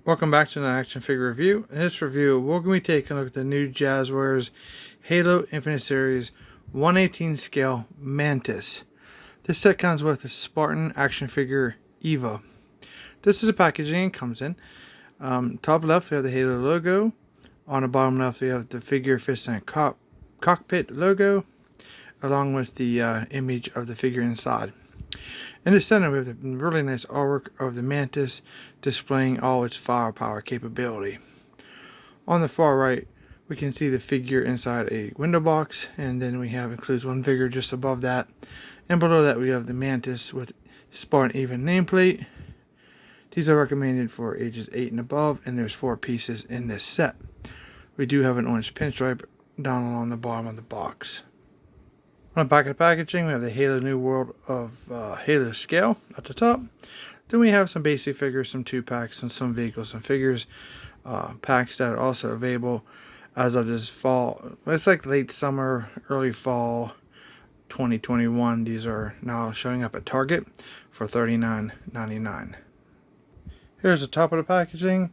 Welcome back to another action figure review. In this review, we're going to be taking a look at the new Jazzwares Halo Infinite Series 1/18 scale Mantis. This set comes with the Spartan action figure Eva. This is the packaging it comes in. Top left we have the Halo logo. On the bottom left we have the figure fits in a cockpit logo, along with the image of the figure inside. In the center we have the really nice artwork of the Mantis displaying all its firepower capability. On the far right we can see the figure inside a window box, and then we have includes one figure just above that, and below that we have the Mantis with Spartan Eva nameplate. These are recommended for ages 8 and above, and there's 4 pieces in this set. We do have an orange pinstripe down along the bottom of the box. On the back of the packaging we have the Halo New World of Halo scale at the top. Then we have some basic figures, some 2-packs, and some vehicles and figures packs that are also available as of this fall. It's like late summer, early fall 2021. These are now showing up at Target for $39.99. Here's the top of the packaging.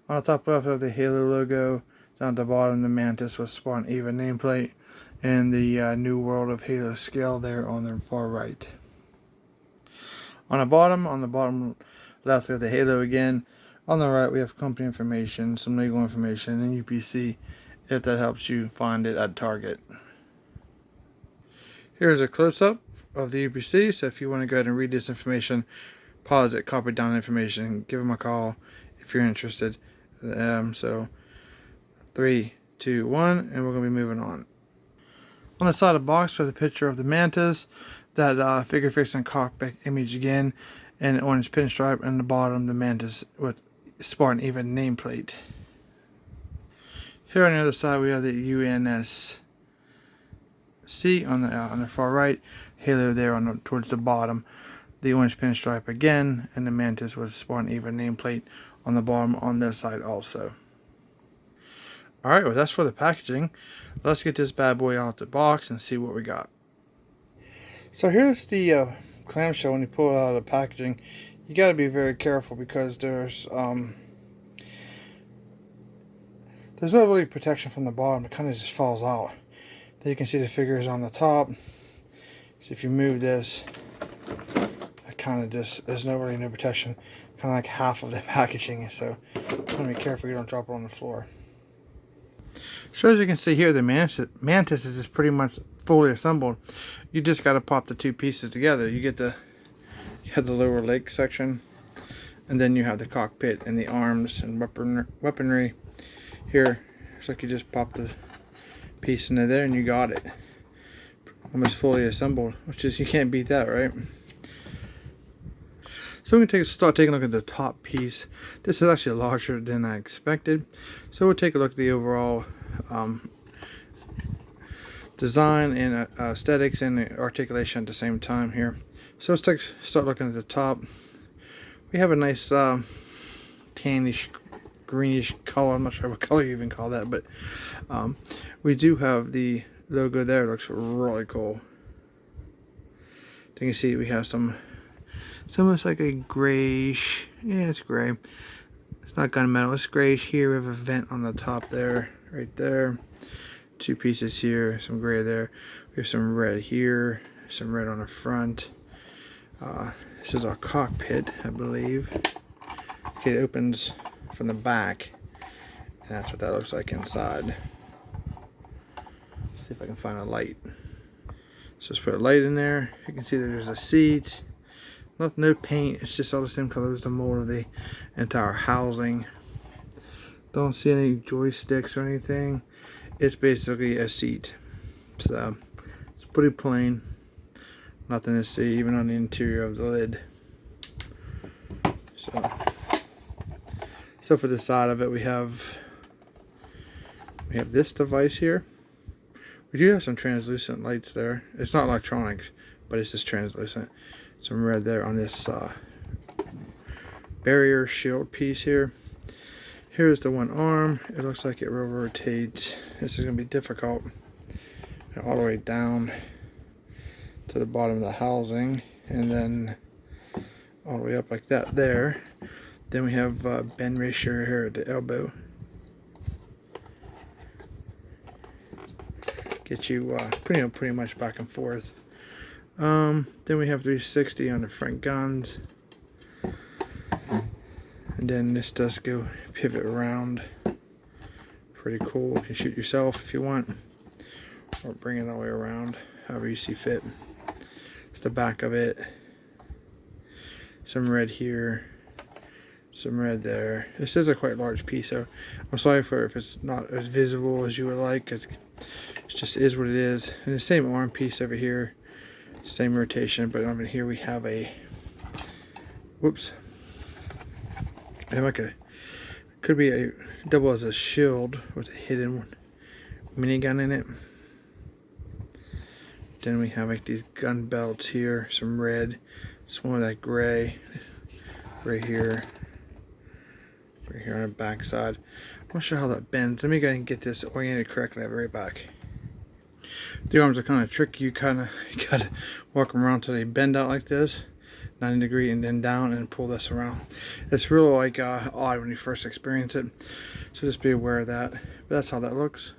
On the top left of the Halo logo, down at the bottom the Mantis with Spartan Eva nameplate, and the New World of Halo scale there on the far right. On the bottom left we have the Halo again. On the right we have company information, some legal information, and UPC if that helps you find it at Target. Here's a close-up of the UPC, so if you want to go ahead and read this information, pause it, copy down the information, give them a call if you're interested. So 3, 2, 1, and we're going to be moving on. On the side of the box we have the picture of the Mantis, that figure fixed in cockpit image again, and an orange pinstripe, and the bottom the Mantis with Spartan Eva nameplate. Here on the other side we have the UNSC on the far right, Halo there towards the bottom, the orange pinstripe again, and the Mantis with Spartan Eva nameplate on the bottom on this side also. Alright, well that's for the packaging. Let's get this bad boy out the box and see what we got. So here's the clamshell. When you pull it out of the packaging, you got to be very careful because there's no really protection from the bottom. It kind of just falls out. Then you can see the figures on the top. So if you move this, it kind of just, there's no protection. Kind of like half of the packaging. So you want to be careful you don't drop it on the floor. So as you can see here, the Mantis is just pretty much fully assembled. You just got to pop the 2 pieces together. You have the lower leg section, and then you have the cockpit and the arms and weaponry. Here, it's like you just pop the piece into there and you got it. Almost fully assembled, which is, you can't beat that, right? So we can start taking a look at the top piece. This is actually larger than I expected. So we'll take a look at the overall design and aesthetics and articulation at the same time here. So let's start looking at the top. We have a nice tannish, greenish color. I'm not sure what color you even call that, but we do have the logo there. It looks really cool. You can see we have it's almost like a grayish, yeah, it's gray. It's not gunmetal, it's grayish here. We have a vent on the top there, right there. 2 pieces here, some gray there. We have some red here, some red on the front. This is our cockpit, I believe. Okay, it opens from the back, and that's what that looks like inside. See if I can find a light. So let's put a light in there. You can see that there's a seat. No paint, it's just all the same color as the mold of the entire housing. Don't see any joysticks or anything. It's basically a seat. So it's pretty plain. Nothing to see even on the interior of the lid. So for the side of it we have this device here. We do have some translucent lights there. It's not electronics, but it's just translucent. Some red there on this barrier shield piece here. Here's the one arm. It looks like it will rotate. This is going to be difficult. All the way down to the bottom of the housing, and then all the way up like that there. Then we have bend ratio here at the elbow. Get you pretty much back and forth. Then we have 360 on the front guns. And then this does go pivot around. Pretty cool. You can shoot yourself if you want, or bring it all the way around, however you see fit. It's the back of it. Some red here, some red there. This is a quite large piece, so I'm sorry for if it's not as visible as you would like, because it just is what it is. And the same arm piece over here, same rotation, but over here we have a, whoops, I have like a, could be a double as a shield with a hidden minigun in it. Then we have like these gun belts here, some red, some of that gray, right here on the back side. I'm not sure how that bends. Let me go ahead and get this oriented correctly. I'll be right back. The arms are kind of tricky. You gotta walk them around till they bend out like this, 90 degree, and then down and pull this around. It's real like odd when you first experience it, so just be aware of that. But that's how that looks.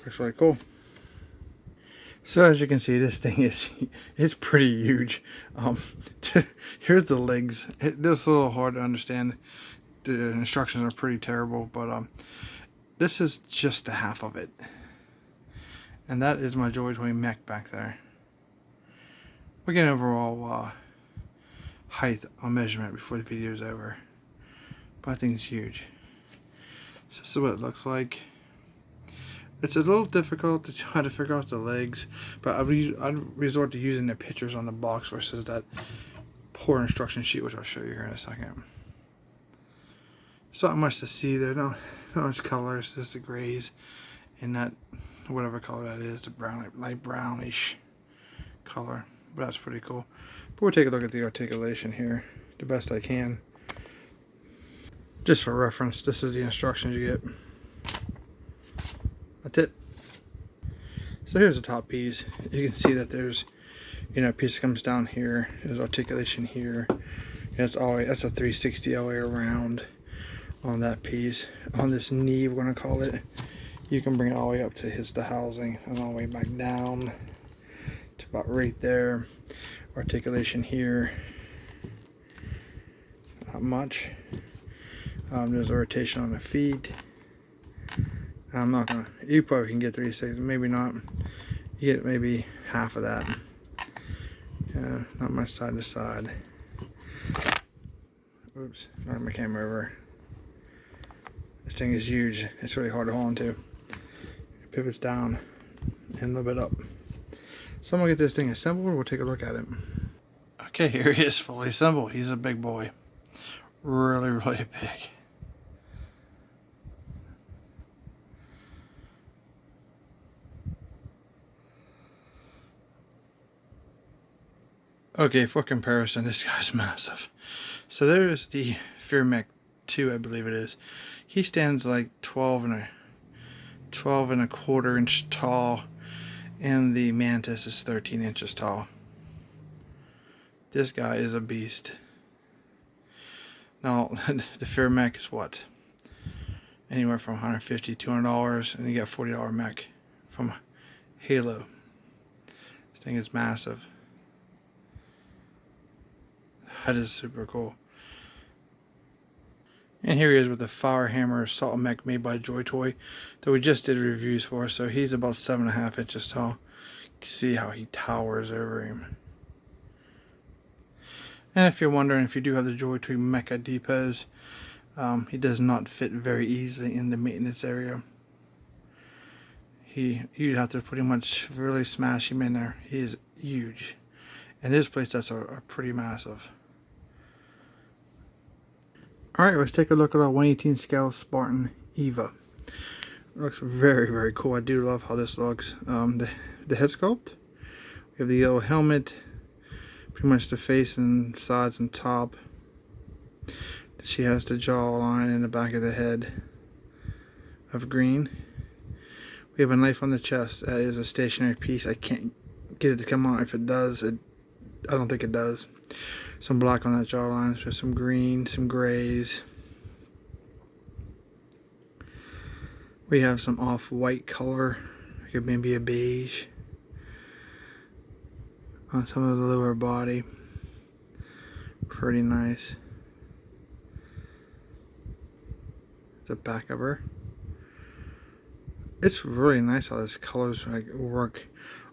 Looks really cool. So as you can see, this thing it's pretty huge. Here's the legs. This is a little hard to understand. The instructions are pretty terrible, but this is just the half of it. And that is my Joy Toy Mech back there. We'll get an overall height on measurement before the video is over. But I think it's huge. So this is what it looks like. It's a little difficult to try to figure out the legs, but I'd resort to using the pictures on the box versus that poor instruction sheet, which I'll show you here in a second. There's not much to see there, not much colors, just the grays and that whatever color that is, the brown, light brownish color. But that's pretty cool. But we'll take a look at the articulation here the best I can. Just for reference, this is the instructions you get. That's it. So here's the top piece. You can see that there's, a piece that comes down here. There's articulation here. That's a 360 all the way around on that piece. On this knee, we're gonna call it. You can bring it all the way up to the housing and all the way back down to about right there. Articulation here. Not much. There's a rotation on the feet. I'm not gonna, you probably can get 360, maybe not. You get maybe half of that. Not much side to side. Oops, knocked my camera over. This thing is huge. It's really hard to hold on to. It pivots down and a little bit up. So I'm gonna get this thing assembled. We'll take a look at it. Okay, here he is fully assembled. He's a big boy. Really, really big. Okay, for comparison, this guy's massive. So there's the Fear Mech 2, I believe it is. He stands like 12 and a quarter inch tall, and the Mantis is 13 inches tall. This guy is a beast. Now, the Fear Mech is what? Anywhere from $150 to $200, and you get $40 mech from Halo. This thing is massive. That is super cool. And here he is with the Fire Hammer Assault Mech made by Joy Toy that we just did reviews for. So he's about 7.5 inches tall. You can see how he towers over him. And if you're wondering if you do have the Joy Toy Mecha depots, he does not fit very easily in the maintenance area. You'd have to pretty much really smash him in there. He is huge. And his playsets are pretty massive. Alright, let's take a look at our 1/18 scale Spartan Eva. It looks very, very cool. I do love how this looks. The head sculpt. We have the yellow helmet. Pretty much the face and sides and top. She has the jawline in the back of the head of green. We have a knife on the chest. That is a stationary piece. I can't get it to come out. If it does, I don't think it does. some black on that jawline, so some green, some grays. We have some off-white color, like maybe a beige, on some of the lower body. Pretty nice. The back of her. It's really nice how this colors like work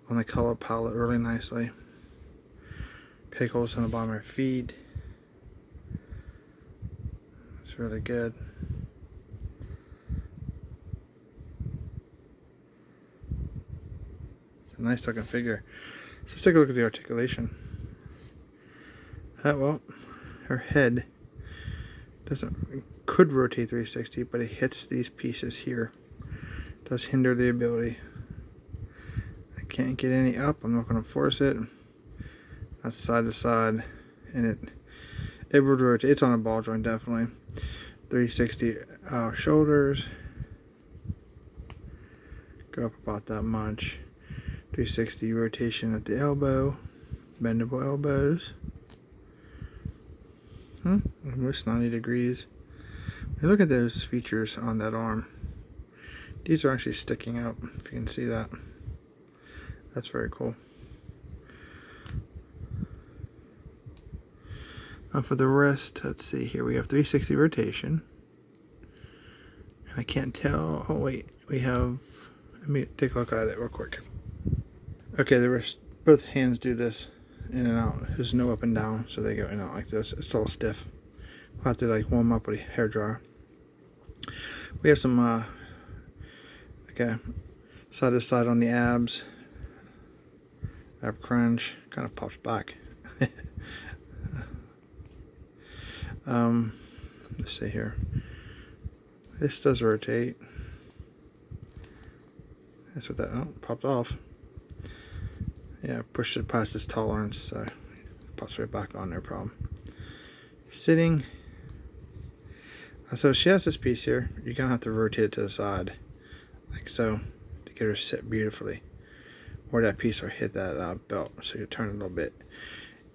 on the color palette really nicely. Pig holes on the bottom of her feet. It's really good. It's a nice looking figure. So let's take a look at the articulation. Well, her head could rotate 360, but it hits these pieces here. Does hinder the ability. I can't get any up. I'm not going to force it. That's side to side, and it would rotate. It's on a ball joint definitely. 360 shoulders. Go up about that much. 360 rotation at the elbow. Bendable elbows. Almost 90 degrees. Look at those features on that arm. These are actually sticking out, if you can see that. That's very cool. Now for the wrist, let's see here. We have 360 rotation. And I can't tell. Oh wait, we have. Let me take a look at it real quick. Okay, the wrist. Both hands do this in and out. There's no up and down, so they go in and out like this. It's all stiff. We'll have to like warm up with a hair dryer. We have some side to side on the abs. Ab crunch kind of pops back. Let's see here. This does rotate. That's what that popped off. Yeah, pushed it past its tolerance, so it pops right back on, no problem. Sitting. So she has this piece here. You're gonna have to rotate it to the side, like so, to get her sit beautifully. Or that piece will hit that belt, so you turn it a little bit,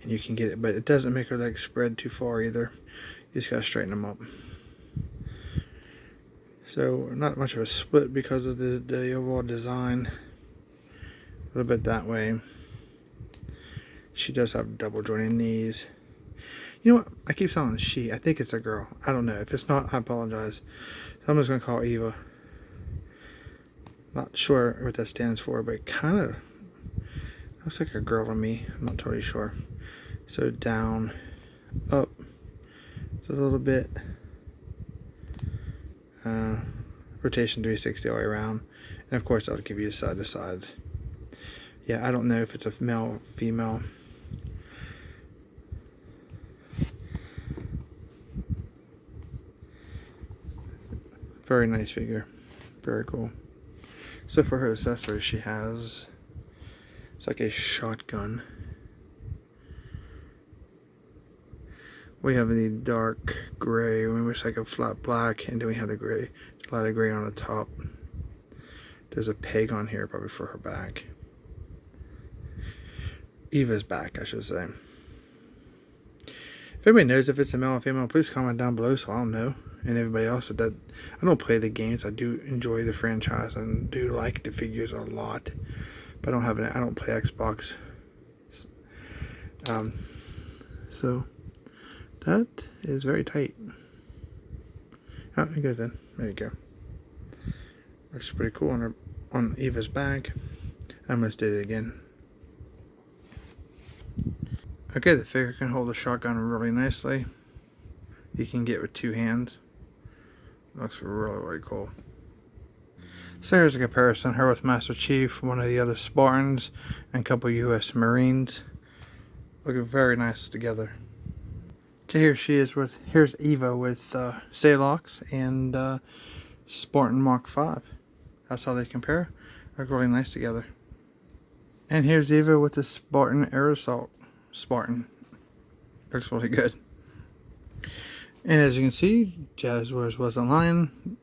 and you can get it. But it doesn't make her legs spread too far either. You just gotta straighten them up. So not much of a split because of the overall design. A little bit that way. She does have double jointed knees. You know what? I keep saying she. I think it's a girl. I don't know. If it's not, I apologize. So I'm just going to call Eva. Not sure what that stands for, but it kind of looks like a girl to me. I'm not totally sure. So down, up. It's a little bit. Rotation 360 all the way around. And of course, that'll give you side to side. Yeah, I don't know if it's a male or female. Very nice figure. Very cool. So for her accessories, she has, it's like a shotgun. We have the dark gray, which is like a flat black, and then we have the gray, a lot of gray on the top. There's a peg on here, probably for her back. Eva's back, I should say. If anybody knows if it's a male or female, please comment down below so I'll know. And everybody else that I don't play the games. I do enjoy the franchise and do like the figures a lot, but I don't play Xbox. So that is very tight. Oh, it goes in. There you go. Looks pretty cool on Eva's back. I almost did it again. Okay, the figure can hold the shotgun really nicely. You can get with two hands. Looks really, really cool. So here's a comparison. Her with Master Chief, one of the other Spartans, and a couple US Marines. Looking very nice together. Okay, here's Eva with Salox and Spartan Mark 5. That's how they compare. Look really nice together. And here's Eva with the Spartan Air Assault Spartan. Looks really good. And as you can see, Jazzwares wasn't lying.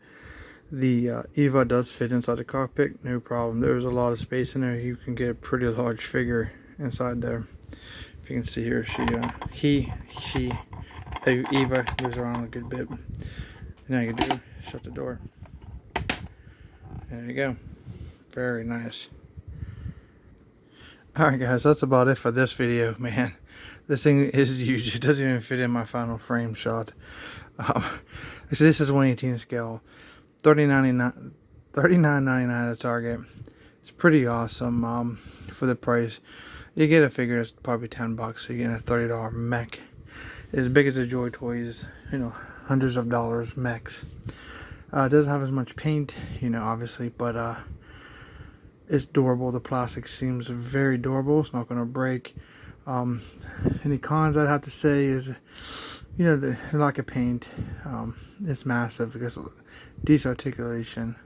The Eva does fit inside the cockpit, no problem. There's a lot of space in there. You can get a pretty large figure inside there. If you can see here, she, Eva moves around a good bit. Now you can do, shut the door. There you go. Very nice. Alright guys, that's about it for this video, man. This thing is huge. It doesn't even fit in my final frame shot. So this is 1/18 scale. $39.99 at Target. It's pretty awesome for the price. You get a figure that's probably $10, so you're getting a $30 mech. As big as the Joy Toys, you know, hundreds of dollars mechs. It doesn't have as much paint, you know, obviously, but it's durable. The plastic seems very durable. It's not going to break. Any cons I'd have to say is, you know, the lack of paint. It's massive because of disarticulation.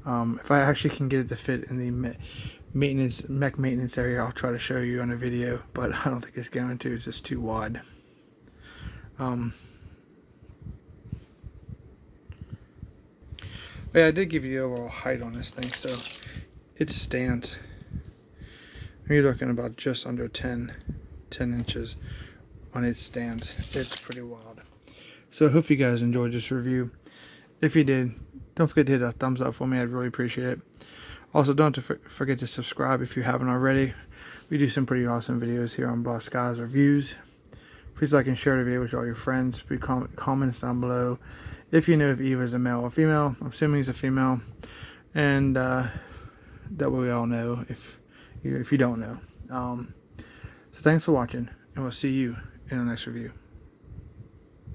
If I actually can get it to fit in the mech maintenance area, I'll try to show you on a video, but I don't think it's going to. It's just too wide. But yeah, I did give you the overall height on this thing, so it stands. You're looking about just under 10 inches on its stance. It's pretty wild. So I hope you guys enjoyed this review. If you did, don't forget to hit that thumbs up for me. I'd really appreciate it. Also, don't forget to subscribe if you haven't already. We do some pretty awesome videos here on Black Skies Reviews. Please like and share the video with all your friends. Please comments down below if you know if Eva is a male or female. I'm assuming he's a female. And that way we all know if you don't know. So thanks for watching, and we'll see you in the next review.